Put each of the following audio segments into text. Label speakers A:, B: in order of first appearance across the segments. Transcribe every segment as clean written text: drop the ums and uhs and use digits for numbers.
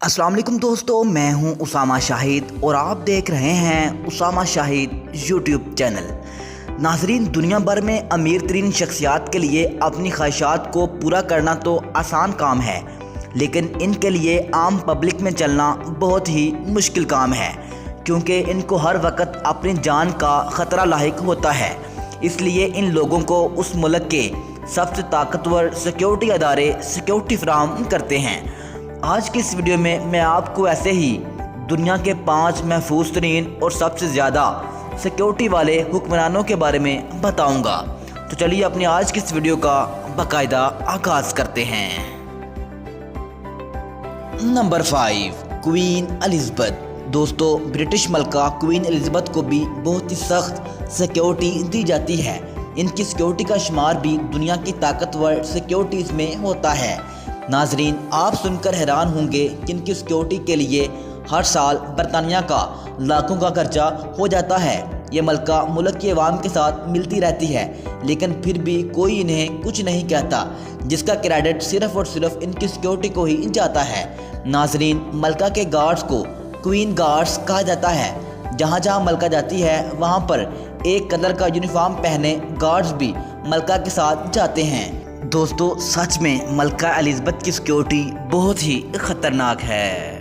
A: अस्सलाम वालेकुम दोस्तों, मैं हूं उसामा शाहिद और आप देख रहे हैं उसामा शाहिद यूट्यूब चैनल। नाजरीन, दुनिया भर में अमीर तरीन शख्सियात के लिए अपनी ख्वाहिशात को पूरा करना तो आसान काम है, लेकिन इनके लिए आम पब्लिक में चलना बहुत ही मुश्किल काम है, क्योंकि इनको हर वक्त अपनी जान का ख़तरा लाहिक होता है। इसलिए इन लोगों को उस मुल्क के सबसे ताकतवर सिक्योरिटी अदारे सिक्योरिटी फराहम करते हैं। आज की इस वीडियो में मैं आपको ऐसे ही दुनिया के 5 महफूज तरीन और सबसे ज़्यादा सिक्योरिटी वाले हुक्मरानों के बारे में बताऊंगा। तो चलिए अपनी आज की इस वीडियो का बाकायदा आगाज़ करते हैं। Number 5, queen Elizabeth. दोस्तों, ब्रिटिश मलका क्वीन एलिज़ाबेथ को भी बहुत ही सख्त सिक्योरिटी दी जाती है। इनकी सिक्योरिटी का शुमार भी दुनिया की ताकतवर सिक्योरिटीज़ में होता है। नाजरीन, आप सुनकर हैरान होंगे कि इनकी सिक्योरिटी के लिए हर साल बरतानिया का लाखों का खर्चा हो जाता है। ये मलका मुल्क की अवाम के साथ मिलती रहती है, लेकिन फिर भी कोई इन्हें कुछ नहीं कहता, जिसका क्रेडिट सिर्फ और सिर्फ इनकी सिक्योरिटी को ही जाता है। नाजरीन, मलका के गार्ड्स को क्वीन गार्ड्स कहा जाता है। जहाँ जहाँ मलका जाती है वहाँ पर एक कलर का यूनिफॉर्म पहने गार्ड्स भी मलका के साथ जाते हैं। दोस्तों, सच में मलका एलिज़ाबेथ की सिक्योरिटी बहुत ही खतरनाक है।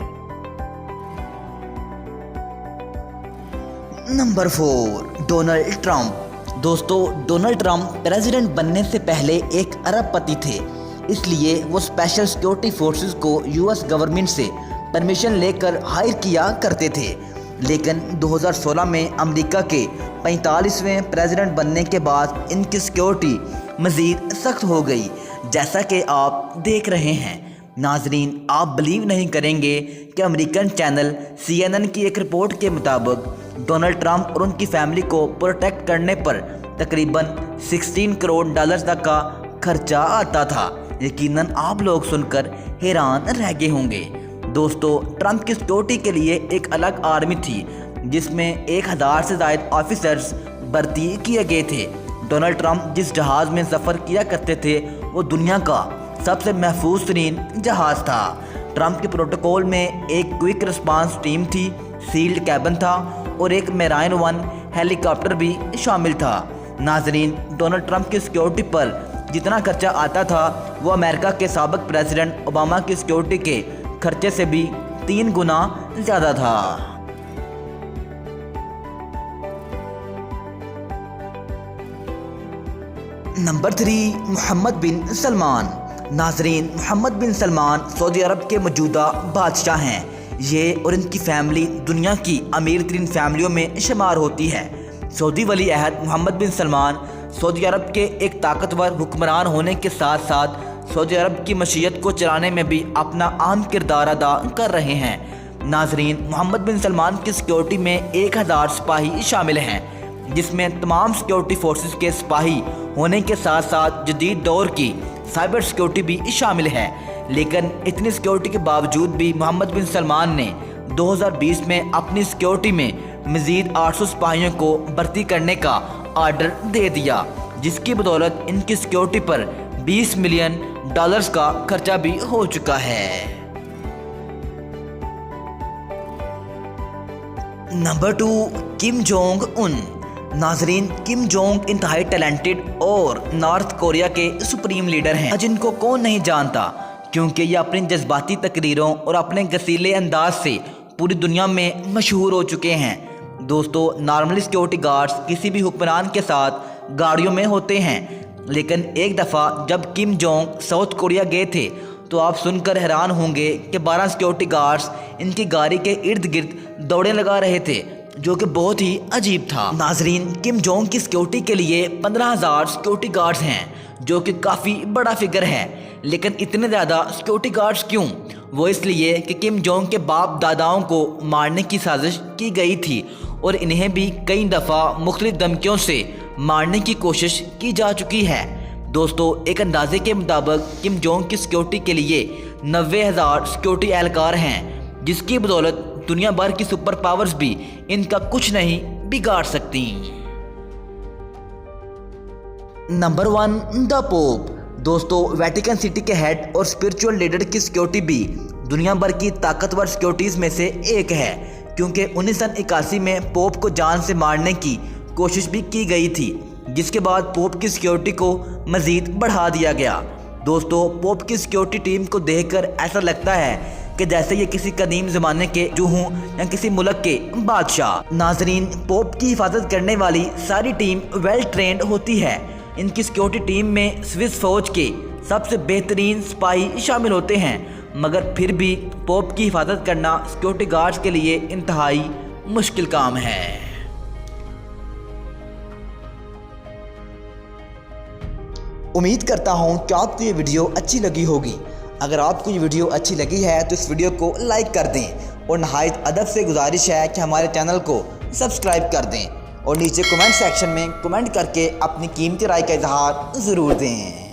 A: Number 4, Donald Trump. दोस्तों, डोनाल्ड ट्रंप प्रेसिडेंट बनने से पहले एक अरबपति थे, इसलिए वो स्पेशल सिक्योरिटी फोर्सेस को यूएस गवर्नमेंट से परमिशन लेकर हायर किया करते थे। लेकिन 2016 में अमेरिका के 45वें प्रेसिडेंट बनने के बाद इनकी सिक्योरिटी मज़ीद सख्त हो गई, जैसा कि आप देख रहे हैं। नाजरीन, आप बिलीव नहीं करेंगे कि अमेरिकन चैनल CNN की एक रिपोर्ट के मुताबिक डोनाल्ड ट्रंप और उनकी फैमिली को प्रोटेक्ट करने पर तकरीबन $16 करोड़ तक का खर्चा आता था। यकीनन आप लोग सुनकर हैरान रह गए होंगे। दोस्तों, ट्रंप की सिक्योरिटी के लिए एक अलग आर्मी थी, जिसमें 1000 से ज़ायद ऑफिसर्स भर्ती किए गए थे। डोनाल्ड ट्रंप जिस जहाज़ में सफ़र किया करते थे वो दुनिया का सबसे महफूज तरीन जहाज़ था। ट्रंप के प्रोटोकॉल में एक क्विक रिस्पांस टीम थी, सील्ड कैबिन था और एक मेराइन 1 हेलीकॉप्टर भी शामिल था। नाजरीन, डोनाल्ड ट्रंप की सिक्योरिटी पर जितना खर्चा आता था वो अमेरिका के साबिक प्रेसिडेंट ओबामा की सिक्योरिटी के खर्चे से भी 3 गुना ज़्यादा था। नंबर 3, मोहम्मद बिन सलमान। नाजरीन, मोहम्मद बिन सलमान सऊदी अरब के मौजूदा बादशाह हैं। ये और इनकी फैमिली दुनिया की अमीर तरीन फैमिलियों में शुमार होती है। सऊदी वली अहद मोहम्मद बिन सलमान सऊदी अरब के एक ताकतवर हुक्मरान होने के साथ साथ सऊदी अरब की मशीयत को चलाने में भी अपना अहम किरदार अदा कर रहे हैं। नाजरीन, मोहम्मद बिन सलमान की सिक्योरिटी में 1000 सिपाही शामिल हैं, जिसमें तमाम सिक्योरिटी फोर्सेस के सिपाही होने के साथ साथ जदीद दौर की साइबर सिक्योरिटी भी शामिल है। लेकिन इतनी सिक्योरिटी के बावजूद भी मोहम्मद बिन सलमान ने 2020 में अपनी सिक्योरिटी में मज़ीद 800 सिपाहियों को भर्ती करने का आर्डर दे दिया, जिसकी बदौलत इनकी सिक्योरिटी पर $20 मिलियन का खर्चा भी हो चुका है। Number 2, Kim Jong Un. नाजरीन, किम जोंग इंतहाई टैलेंटेड और नॉर्थ कोरिया के सुप्रीम लीडर हैं, जिनको कौन नहीं जानता, क्योंकि ये अपनी जज्बाती तकरीरों और अपने गसीले अंदाज से पूरी दुनिया में मशहूर हो चुके हैं। दोस्तों, नॉर्मली सिक्योरिटी गार्ड्स किसी भी हुक्मरान के साथ गाड़ियों में होते हैं, लेकिन एक दफ़ा जब किम जोंग साउथ कोरिया गए थे तो आप सुनकर हैरान होंगे कि 12 सिक्योरिटी गार्ड्स इनकी गाड़ी के इर्द गिर्द दौड़े लगा रहे थे, जो कि बहुत ही अजीब था। नाजरीन, किम जोंग की सिक्योरिटी के लिए 15,000 सिक्योरिटी गार्ड्स हैं, जो कि काफ़ी बड़ा फिगर है। लेकिन इतने ज़्यादा सिक्योरिटी गार्ड्स क्यों? वो इसलिए कि किम जोंग के बाप दादाओं को मारने की साजिश की गई थी और इन्हें भी कई दफ़ा मुख्तलिफ धमकियों से मारने की कोशिश की जा चुकी है। दोस्तों, एक अंदाजे के मुताबिक किम जोंग की सिक्योरिटी के लिए 90,000 सिक्योरिटी एहलकार हैं, जिसकी बदौलत दुनिया भर की सुपर पावर्स भी इनका कुछ नहीं बिगाड़ सकती। Number 1, the pope. दोस्तों, वेटिकन सिटी के हेड और स्पिरिचुअल लीडर की सिक्योरिटी भी दुनिया भर की ताकतवर सिक्योरिटीज़ में से एक है, क्योंकि 1981 में पोप को जान से मारने की कोशिश भी की गई थी, जिसके बाद पोप की सिक्योरिटी को मज़ीद बढ़ा दिया गया। दोस्तों, पोप की सिक्योरिटी टीम को देखकर ऐसा लगता है कि जैसे ये किसी कदीम ज़माने के जो हों या किसी मुल्क के बादशाह। नाजरीन, पोप की हिफाजत करने वाली सारी टीम वेल ट्रेंड होती है। इनकी सिक्योरिटी टीम में स्विस फ़ौज के सबसे बेहतरीन सिपाही शामिल होते हैं, मगर फिर भी पोप की हिफाजत करना सिक्योरिटी गार्ड्स के लिए इंतहाई मुश्किल काम है। उम्मीद करता हूँ कि आपको ये वीडियो अच्छी लगी होगी। अगर आपको ये वीडियो अच्छी लगी है तो इस वीडियो को लाइक कर दें और नहायत अदब से गुजारिश है कि हमारे चैनल को सब्सक्राइब कर दें और नीचे कमेंट सेक्शन में कमेंट करके अपनी कीमती राय का इजहार ज़रूर दें।